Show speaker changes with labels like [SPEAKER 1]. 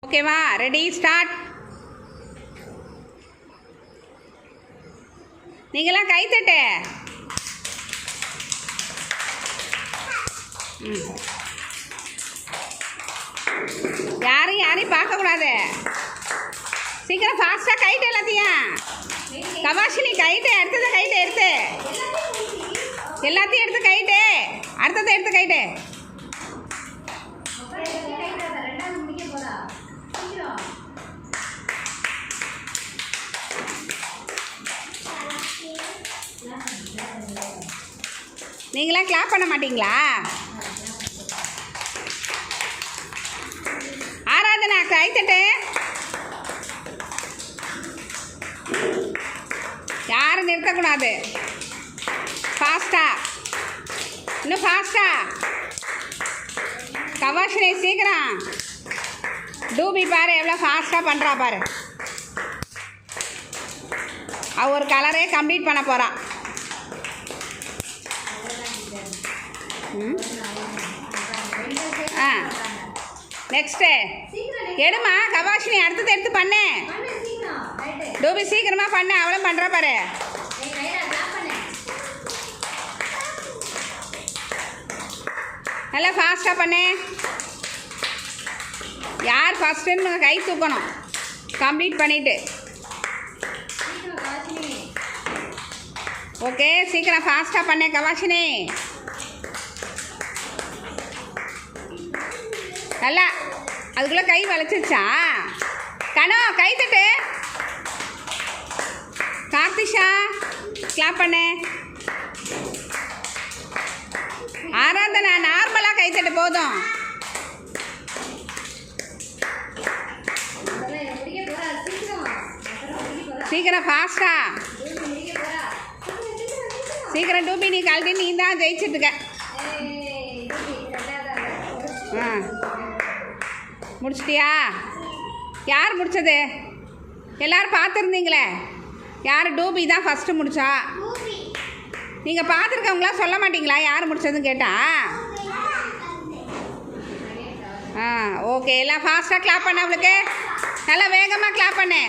[SPEAKER 1] ஓகேவா? Ready, start. நீங்களாம் கைத்தட்டு. யாரையும் பார்க்கக்கூடாது. சீக்கிரம் ஃபாஸ்ட்டாக கைட்டு எல்லாத்தையும். கவாஷினி கைட்டு, அடுத்தது கைட்டு எடுத்து எல்லாத்தையும் எடுத்து கைட்டு, அடுத்ததை எடுத்து கைட்டு. நீங்களாம் கிளாப் பண்ண மாட்டீங்களா? ஆராதனா கைத்தட்டு. யாரும் நிறுத்தக்கூடாது. ஃபாஸ்டா, இன்னும் ஃபாஸ்டா. கவாஷினி சீக்கிரம். டூபி பாரு எவ்வளோ ஃபாஸ்ட்டாக பண்ணுறா பாரு. அவ ஒரு கலரே கம்ப்ளீட் பண்ண போகிறான். நெக்ஸ்ட்டு எடுமா கவாஷினி, அடுத்தது எடுத்து பண்ணு. டூபி சீக்கிரமாக பண்ணு, அவளும் பண்ணுற பாரு. நல்லா ஃபாஸ்ட்டாக பண்ணு. யார் ஃபஸ்ட்டுன்னு கை தூக்கணும் கம்ப்ளீட் பண்ணிவிட்டு. ஓகே, சீக்கிரம் ஃபாஸ்ட்டாக பண்ணு கவாஷினி. நல்லா அதுக்குள்ளே கை வளைச்சிருச்சா? கனோ கைத்தட்டு. கார்த்திஷா கிளாப் பண்ணு. ஆராதனா நார்மலாக கைத்தட்டு போதும். சீக்கிரம் ஃபாஸ்டா, சீக்கிரம். டூபி நீ கழட்டி, நீ தான் ஜெயிச்சிட்டுருக்க. முடிச்சிட்டியா? யார் முடித்தது? எல்லோரும் பார்த்துருந்தீங்களே. யார்? டூபி தான் ஃபஸ்ட்டு முடித்தா. நீங்கள் பார்த்துருக்கவங்களாம் சொல்ல மாட்டிங்களா யார் முடித்ததுன்னு கேட்டால்? ஓகே, எல்லாம் ஃபாஸ்ட்டாக கிளாப் பண்ண. அவளுக்கு நல்லா வேகமாக கிளாப் பண்ணு.